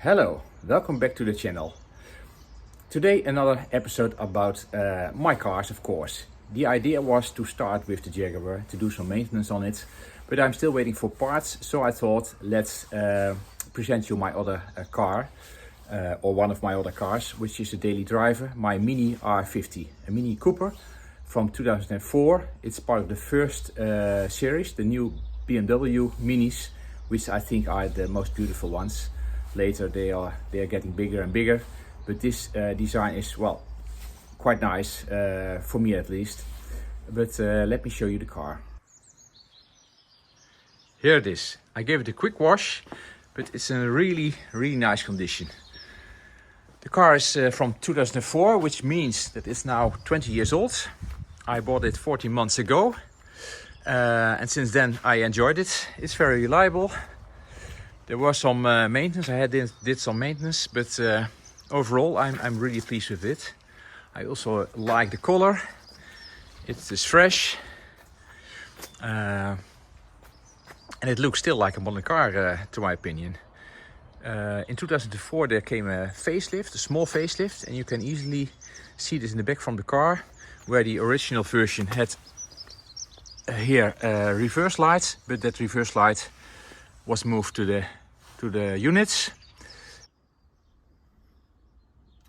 Hello, welcome back to the channel. Today another episode about my cars, of course. The idea was to start with the Jaguar, to do some maintenance on it, but I'm still waiting for parts, so I thought let's present you my other car, or one of my other cars, which is a daily driver, my Mini R50, a Mini Cooper from 2004. It's part of the first series, the new BMW Minis, which I think are the most beautiful ones. Later they are getting bigger and bigger, but this design is, well, quite nice, for me at least. But let me show you the car. Here it is. I gave it a quick wash, but it's in a really nice condition. The car is from 2004, which means that it's now 20 years old. I bought it 14 months ago, and since then I enjoyed it. It's very reliable. There was some maintenance. I did some maintenance, but overall I'm really pleased with it. I also like the color. It is fresh, and it looks still like a modern car, to my opinion. In 2004 there came a facelift, a small facelift, and you can easily see this in the back from the car, where the original version had here reverse lights, but that reverse light was moved to the units.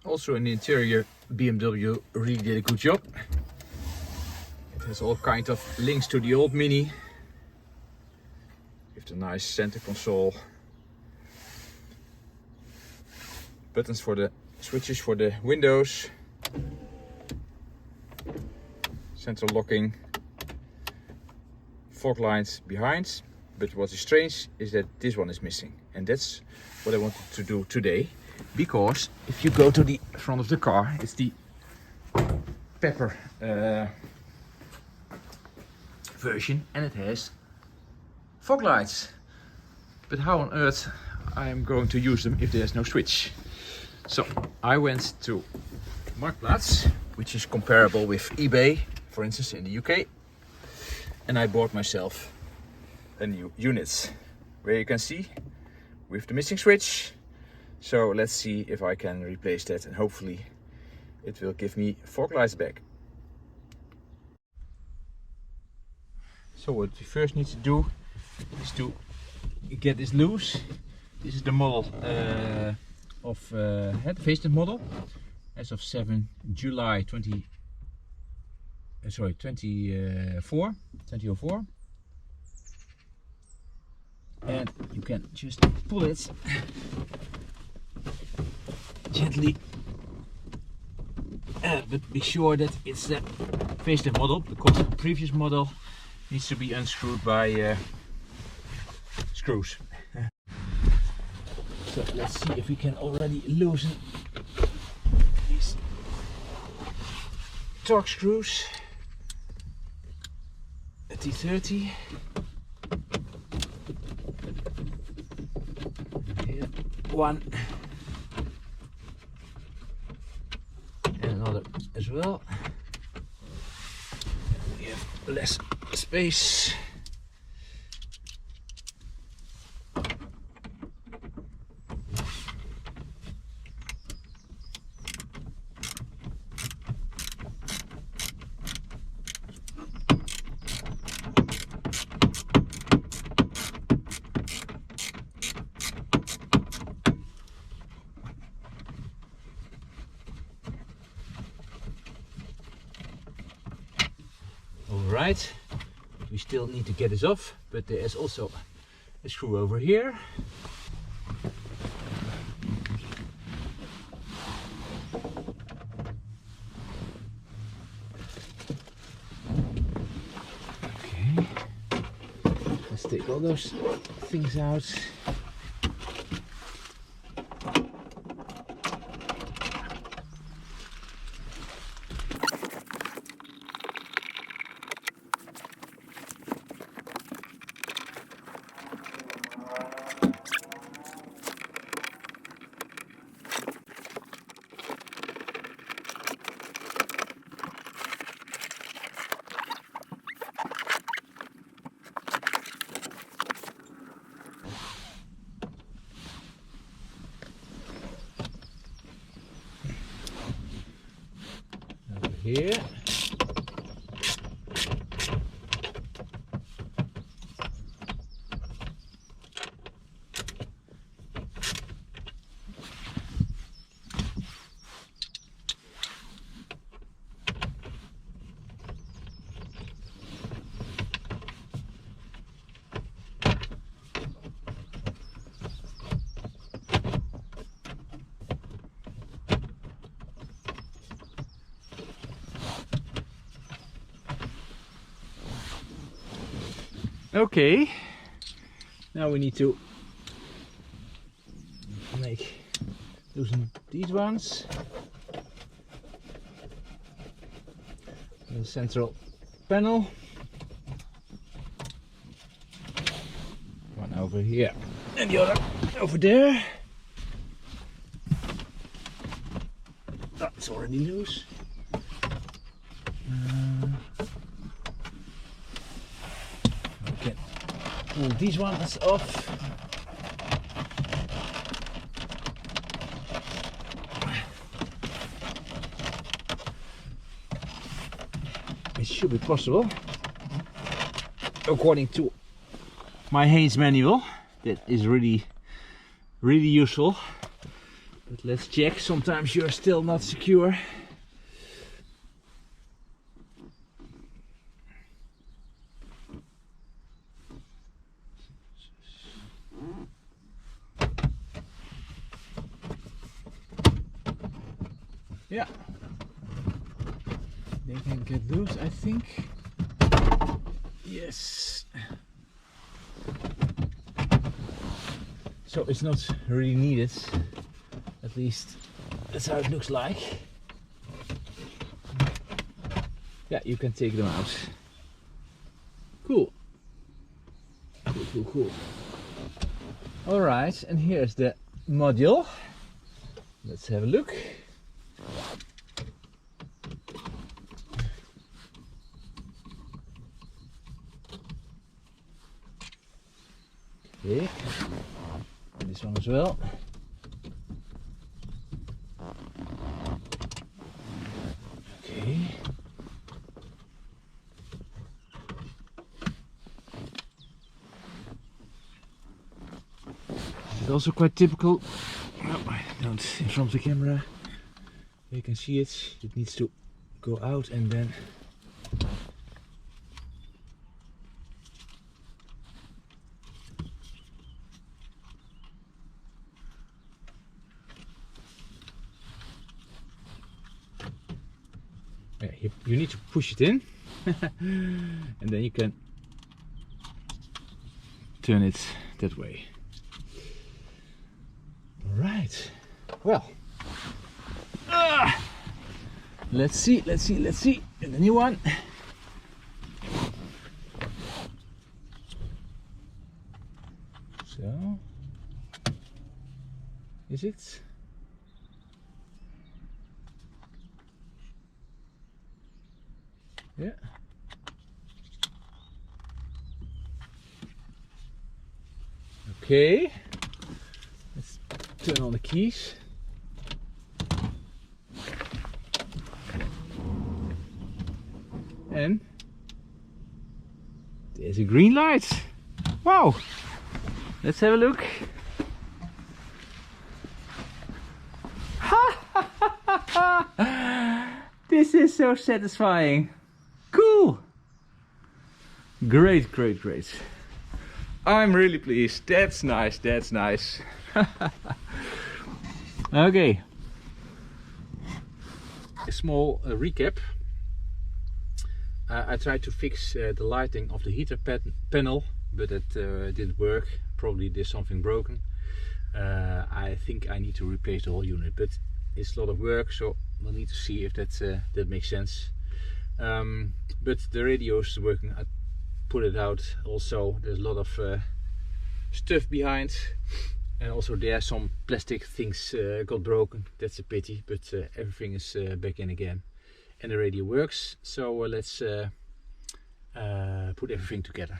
Also in the interior, BMW really did a good job. It has all kinds of links to the old Mini, with the nice center console, buttons for the switches for the windows, central locking, fog lights behind. But what is strange is that this one is missing, and that's what I wanted to do today. Because if you go to the front of the car, it's the Pepper version, and it has fog lights. But how on earth I am going to use them if there's no switch? So I went to Marktplaats, which is comparable with eBay, for instance, in the UK, and I bought myself a new unit, where you can see with the missing switch. So let's see if I can replace that, and hopefully it will give me fog lights back. So what we first need to do is to get this loose. This is the model of the facelift model as of 7 July 2004. And you can just pull it gently, but be sure that it's the facelift model, because the previous model needs to be unscrewed by screws. So let's see if we can already loosen these torque screws. A T30. Here, one. And another as well. We have less space. Alright, we still need to get this off, but there is also a screw over here. Okay, let's take all those things out. here. Okay, now we need to loosen these ones. The central panel. One over here and the other over there. Oh, it's already loose. Pull these ones off. It should be possible, according to my Haynes manual. That is really useful. But let's check. Sometimes you're still not secure. Yeah, they can get loose, I think. Yes. So it's not really needed. At least that's how it looks like. Yeah, you can take them out. Cool. Cool. All right, and here's the module. Let's have a look. Okay, this one as well. Okay. It's also quite typical. No, I don't in front of the camera. You can see it. It needs to go out and then you need to push it in and then you can turn it that way. All right. Well, let's see. And the new one. So, is it? Yeah. Okay. Let's turn on the keys. And there's a green light. Wow. Let's have a look. This is so satisfying. Cool. Great. I'm really pleased. That's nice. Okay. A small recap. I tried to fix the lighting of the heater panel, but it didn't work. Probably there's something broken. I think I need to replace the whole unit, but it's a lot of work, so we'll need to see if that makes sense. But the radio is working. I put it out. Also, there's a lot of stuff behind, and also there some plastic things got broken. That's a pity, but everything is back in again, and the radio works. So let's put everything together.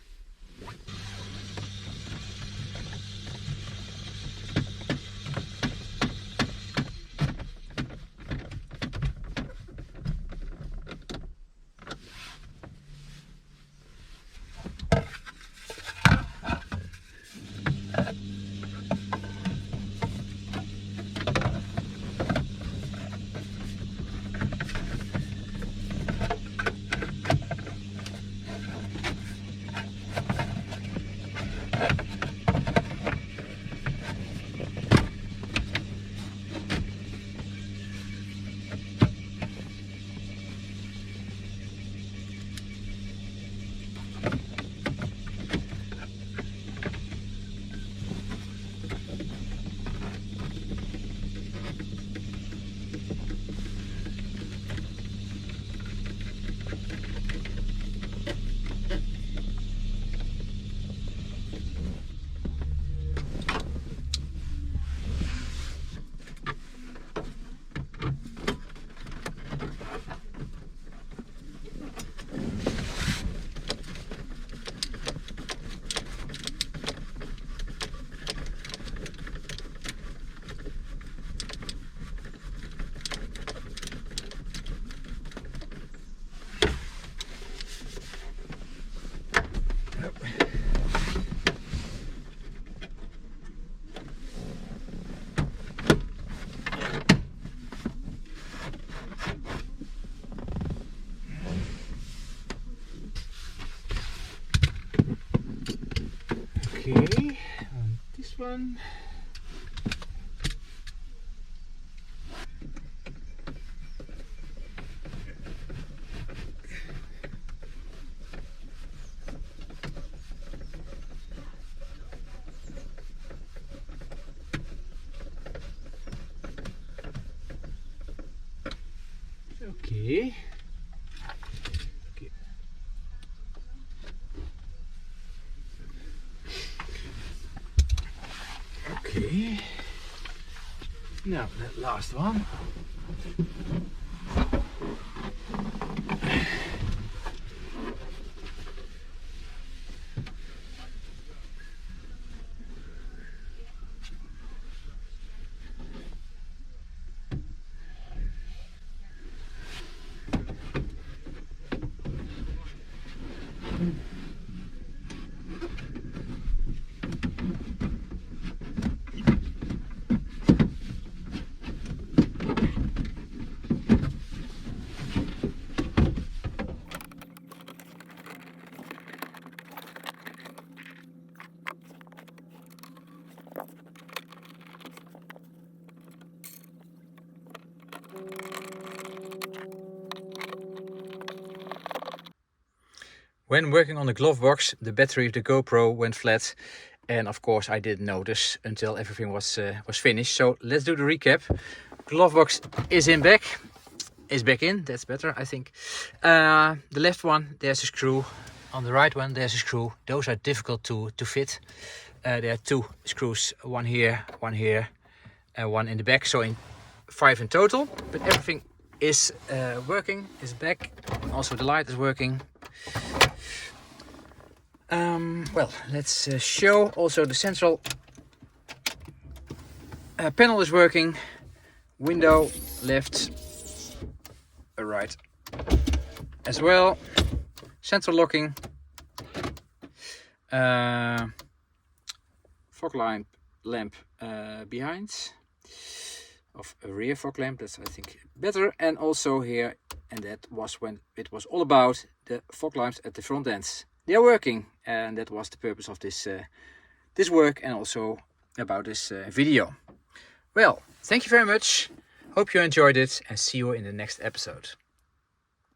one. Okay. Okay. Now that last one. When working on the glove box, the battery of the GoPro went flat, and of course I didn't notice until everything was finished. So let's do the recap. Glove box is back in. That's better, I think. The left one, there's a screw. On the right one, there's a screw. Those are difficult to fit. There are 2 screws, one here, and one in the back. So 5 in total. But everything is working. Is back. Also the light is working. Well, let's show. Also the central panel is working. Window left, right as well. Central locking. Fog lamp behind. Of a rear fog lamp, that's I think better. And also here, and that was when it was all about the fog lamps at the front ends. They are working, and that was the purpose of this work, and also about this video. Well, thank you very much. Hope you enjoyed it, and see you in the next episode.